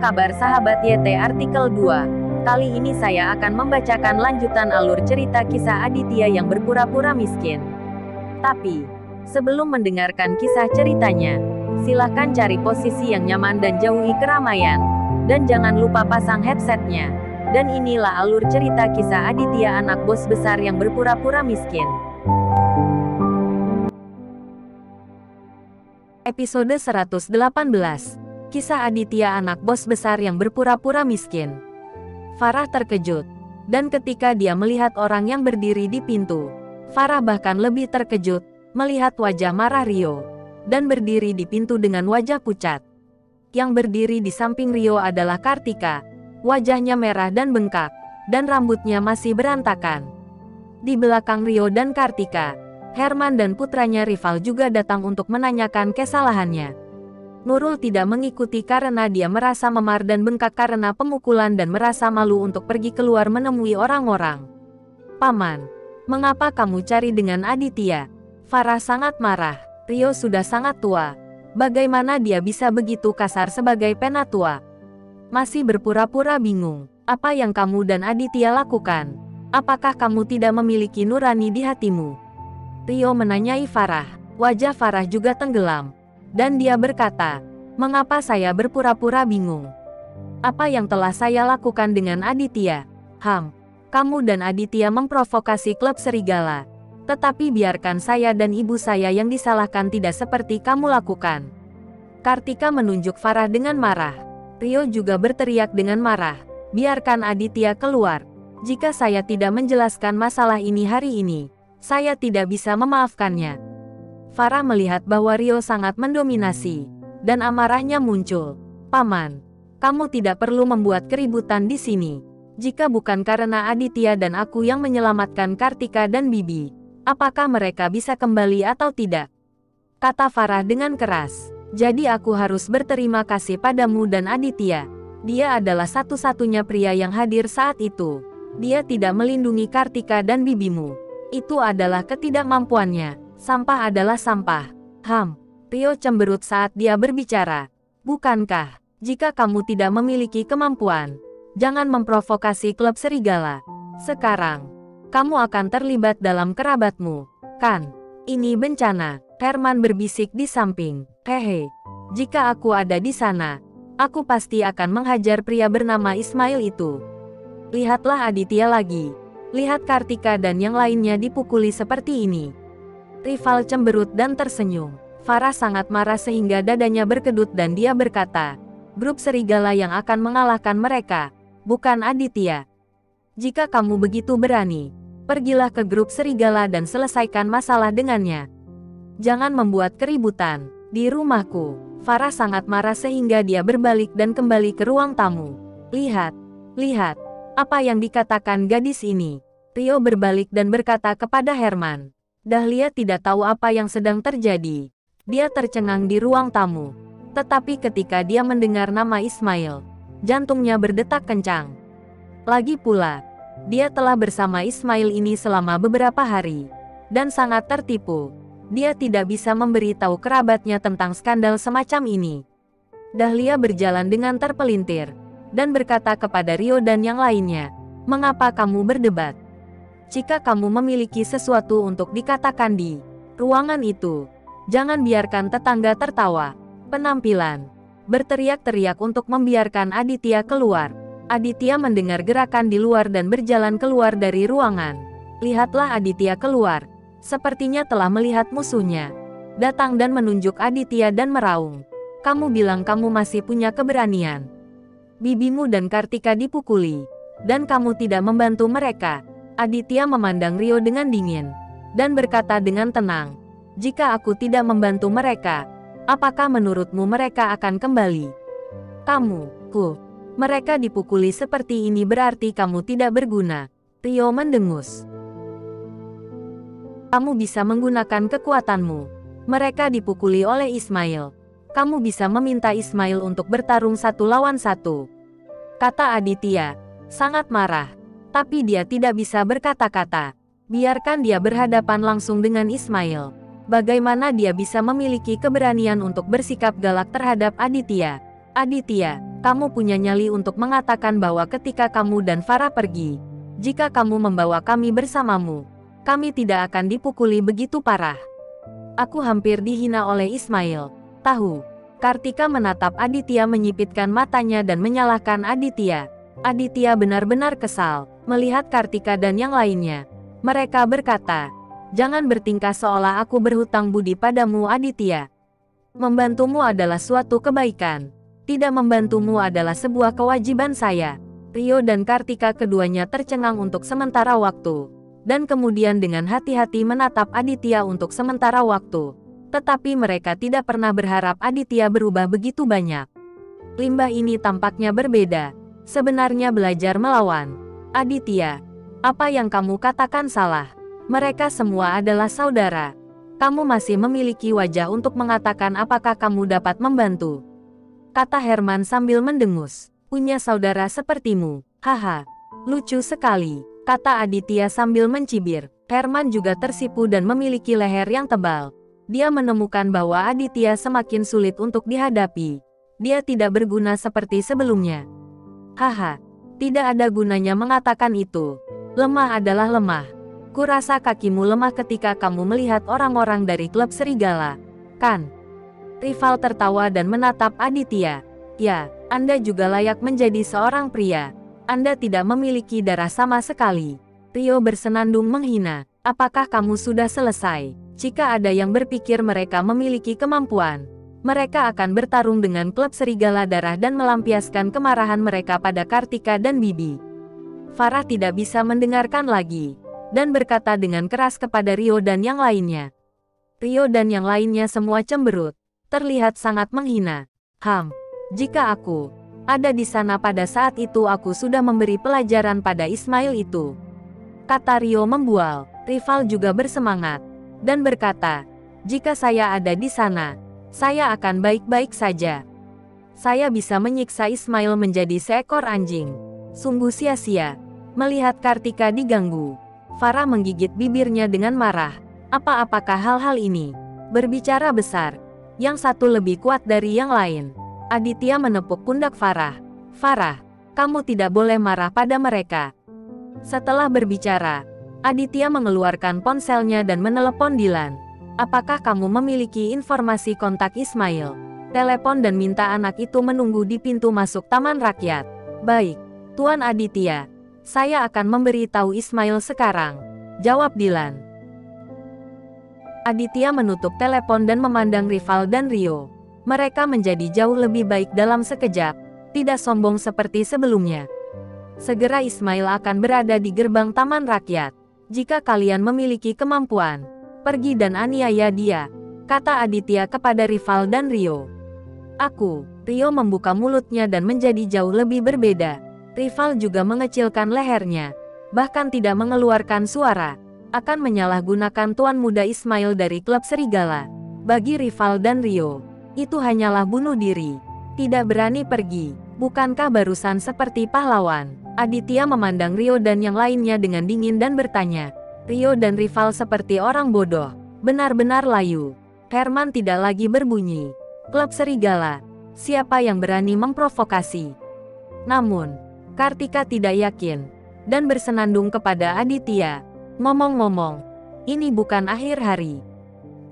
kabar sahabat YT artikel 2? Kali ini saya akan membacakan lanjutan alur cerita kisah Aditya yang berpura-pura miskin. Tapi, sebelum mendengarkan kisah ceritanya, silahkan cari posisi yang nyaman dan jauhi keramaian. Dan jangan lupa pasang headsetnya. Dan inilah alur cerita kisah Aditya anak bos besar yang berpura-pura miskin. Episode 118. Kisah Aditya anak bos besar yang berpura-pura miskin. Farah terkejut. Dan ketika dia melihat orang yang berdiri di pintu, Farah bahkan lebih terkejut melihat wajah marah Rio. Dan berdiri di pintu dengan wajah pucat. Yang berdiri di samping Rio adalah Kartika. Wajahnya merah dan bengkak, dan rambutnya masih berantakan. Di belakang Rio dan Kartika, Herman dan putranya Rival juga datang untuk menanyakan kesalahannya. Nurul tidak mengikuti karena dia merasa memar dan bengkak karena pemukulan dan merasa malu untuk pergi keluar menemui orang-orang. "Paman, mengapa kamu cari dengan Aditya?" Farah sangat marah. Rio sudah sangat tua. Bagaimana dia bisa begitu kasar sebagai penatua? Masih berpura-pura bingung. Apa yang kamu dan Aditya lakukan? Apakah kamu tidak memiliki nurani di hatimu? Rio menanyai Farah. Wajah Farah juga tenggelam. Dan dia berkata, "Mengapa saya berpura-pura bingung? Apa yang telah saya lakukan dengan Aditya?" Kamu dan Aditya memprovokasi klub serigala. Tetapi biarkan saya dan ibu saya yang disalahkan tidak seperti kamu lakukan." Kartika menunjuk Farah dengan marah. Rio juga berteriak dengan marah, "Biarkan Aditya keluar. Jika saya tidak menjelaskan masalah ini hari ini, saya tidak bisa memaafkannya." Farah melihat bahwa Rio sangat mendominasi, dan amarahnya muncul. "Paman, kamu tidak perlu membuat keributan di sini. Jika bukan karena Aditya dan aku yang menyelamatkan Kartika dan Bibi, apakah mereka bisa kembali atau tidak?" Kata Farah dengan keras. "Jadi aku harus berterima kasih padamu dan Aditya. Dia adalah satu-satunya pria yang hadir saat itu. Dia tidak melindungi Kartika dan bibimu. Itu adalah ketidakmampuannya. Sampah adalah sampah." Rio cemberut saat dia berbicara. "Bukankah, jika kamu tidak memiliki kemampuan, jangan memprovokasi klub serigala. Sekarang, kamu akan terlibat dalam kerabatmu, kan? Ini bencana." Herman berbisik di samping. "Hehe, jika aku ada di sana, aku pasti akan menghajar pria bernama Ismail itu. Lihatlah Aditya lagi. Lihat Kartika dan yang lainnya dipukuli seperti ini." Rival cemberut dan tersenyum. Farah sangat marah sehingga dadanya berkedut dan dia berkata, "Grup serigala yang akan mengalahkan mereka, bukan Aditya. Jika kamu begitu berani, pergilah ke grup serigala dan selesaikan masalah dengannya. Jangan membuat keributan di rumahku." Farah sangat marah sehingga dia berbalik dan kembali ke ruang tamu. Lihat apa yang dikatakan gadis ini." Rio berbalik dan berkata kepada Herman. Dahlia tidak tahu apa yang sedang terjadi. Dia tercengang di ruang tamu. Tetapi ketika dia mendengar nama Ismail, jantungnya berdetak kencang. Lagi pula, dia telah bersama Ismail ini selama beberapa hari. Dan sangat tertipu. Dia tidak bisa memberitahu kerabatnya tentang skandal semacam ini. Dahlia berjalan dengan terpelintir. Dan berkata kepada Rio dan yang lainnya, "Mengapa kamu berdebat? Jika kamu memiliki sesuatu untuk dikatakan di ruangan itu, jangan biarkan tetangga tertawa." Penampilan. Berteriak-teriak untuk membiarkan Aditya keluar. Aditya mendengar gerakan di luar dan berjalan keluar dari ruangan. Lihatlah Aditya keluar. Sepertinya telah melihat musuhnya. Datang dan menunjuk Aditya dan meraung. "Kamu bilang kamu masih punya keberanian. Bibimu dan Kartika dipukuli. Dan kamu tidak membantu mereka." Aditya memandang Rio dengan dingin. Dan berkata dengan tenang, "Jika aku tidak membantu mereka, apakah menurutmu mereka akan kembali?" Mereka dipukuli seperti ini berarti kamu tidak berguna." Rio mendengus. "Kamu bisa menggunakan kekuatanmu. Mereka dipukuli oleh Ismail. Kamu bisa meminta Ismail untuk bertarung 1 lawan 1. Kata Aditya, sangat marah. Tapi dia tidak bisa berkata-kata. Biarkan dia berhadapan langsung dengan Ismail. Bagaimana dia bisa memiliki keberanian untuk bersikap galak terhadap Aditya? Aditya, Kamu punya nyali untuk mengatakan bahwa ketika kamu dan Farah pergi, jika kamu membawa kami bersamamu, kami tidak akan dipukuli begitu parah. Aku hampir dihina oleh Ismail. Tahu. Kartika menatap Aditya menyipitkan matanya dan menyalahkan Aditya. Aditya benar-benar kesal melihat Kartika dan yang lainnya. Mereka berkata, "Jangan bertingkah seolah aku berhutang budi padamu, Aditya. Membantumu adalah suatu kebaikan. Tidak membantumu adalah sebuah kewajiban saya." Rio dan Kartika keduanya tercengang untuk sementara waktu, dan kemudian dengan hati-hati menatap Aditya untuk sementara waktu. Tetapi mereka tidak pernah berharap Aditya berubah begitu banyak. Limbah ini tampaknya berbeda. Sebenarnya belajar melawan. Aditya, apa yang kamu katakan salah. Mereka semua adalah saudara. Kamu masih memiliki wajah untuk mengatakan apakah kamu dapat membantu, kata Herman sambil mendengus. Punya saudara sepertimu. Haha. Lucu sekali, kata Aditya sambil mencibir. Herman juga tersipu dan memiliki leher yang tebal. Dia menemukan bahwa Aditya semakin sulit untuk dihadapi. Dia tidak berguna seperti sebelumnya. Haha. Tidak ada gunanya mengatakan itu. Lemah adalah lemah. Kurasa kakimu lemah ketika kamu melihat orang-orang dari klub serigala, kan? Rival tertawa dan menatap Aditya. Ya, Anda juga layak menjadi seorang pria. Anda tidak memiliki darah sama sekali. Rio bersenandung menghina. Apakah kamu sudah selesai? Jika ada yang berpikir mereka memiliki kemampuan, mereka akan bertarung dengan klub serigala darah dan melampiaskan kemarahan mereka pada Kartika dan Bibi. Farah tidak bisa mendengarkan lagi, dan berkata dengan keras kepada Rio dan yang lainnya. Rio dan yang lainnya semua cemberut, terlihat sangat menghina. Jika aku ada di sana pada saat itu aku sudah memberi pelajaran pada Ismail itu, kata Rio membual. Rival juga bersemangat, dan berkata, jika saya ada di sana, saya akan baik-baik saja. Saya bisa menyiksa Ismail menjadi seekor anjing. Sungguh sia-sia. Melihat Kartika diganggu, Farah menggigit bibirnya dengan marah. Apakah hal-hal ini? Berbicara besar. Yang satu lebih kuat dari yang lain. Aditya menepuk pundak Farah. Farah, kamu tidak boleh marah pada mereka. Setelah berbicara, Aditya mengeluarkan ponselnya dan menelepon Dilan. Apakah kamu memiliki informasi kontak Ismail? Telepon dan minta anak itu menunggu di pintu masuk Taman Rakyat. Baik, Tuan Aditya. Saya akan memberi tahu Ismail sekarang, jawab Dilan. Aditya menutup telepon dan memandang Rival dan Rio. Mereka menjadi jauh lebih baik dalam sekejap, tidak sombong seperti sebelumnya. Segera Ismail akan berada di gerbang Taman Rakyat. Jika kalian memiliki kemampuan, pergi dan aniaya dia, kata Aditya kepada Rival dan Rio. Rio membuka mulutnya dan menjadi jauh lebih berbeda. Rival juga mengecilkan lehernya, bahkan tidak mengeluarkan suara, akan menyalahgunakan tuan muda Ismail dari klub serigala. Bagi Rival dan Rio, itu hanyalah bunuh diri. Tidak berani pergi, bukankah barusan seperti pahlawan? Aditya memandang Rio dan yang lainnya dengan dingin dan bertanya. Rio dan Rival seperti orang bodoh, benar-benar layu. Herman tidak lagi berbunyi. Klub serigala, siapa yang berani memprovokasi? Namun, Kartika tidak yakin, dan bersenandung kepada Aditya. Ngomong-ngomong, ini bukan akhir hari.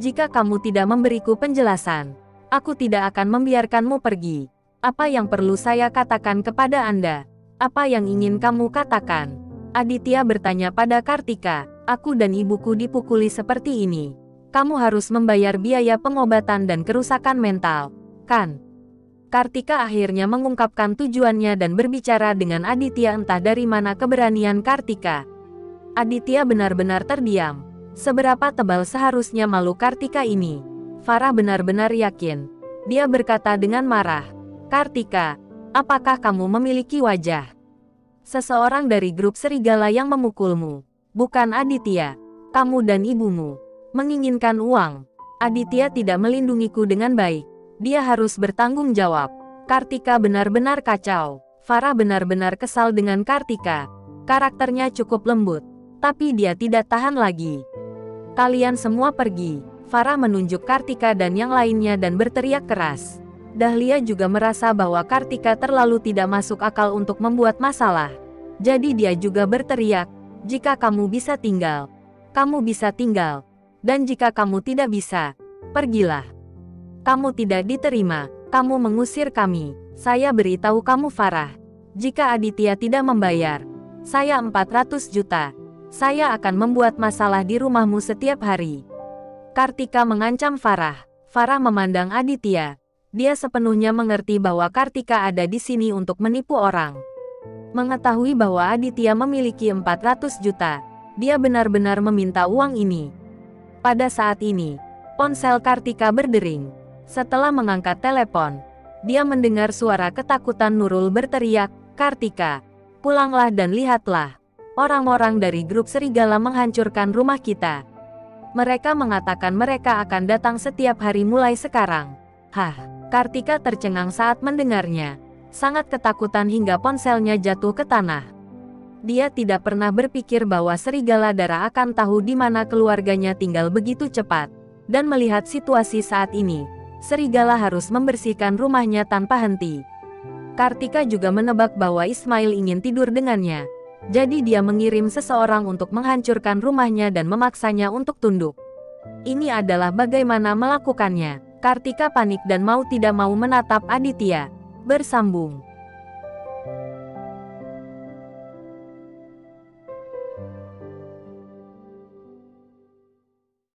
Jika kamu tidak memberiku penjelasan, aku tidak akan membiarkanmu pergi. Apa yang perlu saya katakan kepada Anda? Apa yang ingin kamu katakan? Aditya bertanya pada Kartika. Aku dan ibuku dipukuli seperti ini. Kamu harus membayar biaya pengobatan dan kerusakan mental, kan? Kartika akhirnya mengungkapkan tujuannya dan berbicara dengan Aditya. Entah dari mana keberanian Kartika. Aditya benar-benar terdiam. Seberapa tebal seharusnya malu Kartika ini? Farah benar-benar yakin. Dia berkata dengan marah. Kartika, apakah kamu memiliki wajah seseorang dari grup serigala yang memukulmu? Bukan Aditya. Kamu dan ibumu menginginkan uang. Aditya tidak melindungiku dengan baik. Dia harus bertanggung jawab. Kartika benar-benar kacau. Farah benar-benar kesal dengan Kartika. Karakternya cukup lembut, tapi dia tidak tahan lagi. Kalian semua pergi. Farah menunjuk Kartika dan yang lainnya dan berteriak keras. Dahlia juga merasa bahwa Kartika terlalu tidak masuk akal untuk membuat masalah. Jadi dia juga berteriak, "Jika kamu bisa tinggal, kamu bisa tinggal. Dan jika kamu tidak bisa, pergilah. Kamu tidak diterima, kamu mengusir kami. Saya beritahu kamu Farah, jika Aditya tidak membayar saya 400 juta, saya akan membuat masalah di rumahmu setiap hari." Kartika mengancam Farah. Farah memandang Aditya. Dia sepenuhnya mengerti bahwa Kartika ada di sini untuk menipu orang. Mengetahui bahwa Aditya memiliki 400 juta, dia benar-benar meminta uang ini. Pada saat ini, ponsel Kartika berdering. Setelah mengangkat telepon, dia mendengar suara ketakutan Nurul berteriak, "Kartika, pulanglah dan lihatlah. Orang-orang dari grup serigala menghancurkan rumah kita. Mereka mengatakan mereka akan datang setiap hari mulai sekarang." Hah! Kartika tercengang saat mendengarnya. Sangat ketakutan hingga ponselnya jatuh ke tanah. Dia tidak pernah berpikir bahwa serigala darah akan tahu di mana keluarganya tinggal begitu cepat. Dan melihat situasi saat ini, serigala harus membersihkan rumahnya tanpa henti. Kartika juga menebak bahwa Ismail ingin tidur dengannya. Jadi dia mengirim seseorang untuk menghancurkan rumahnya dan memaksanya untuk tunduk. Ini adalah bagaimana melakukannya. Kartika panik dan mau tidak mau menatap Aditya. Bersambung.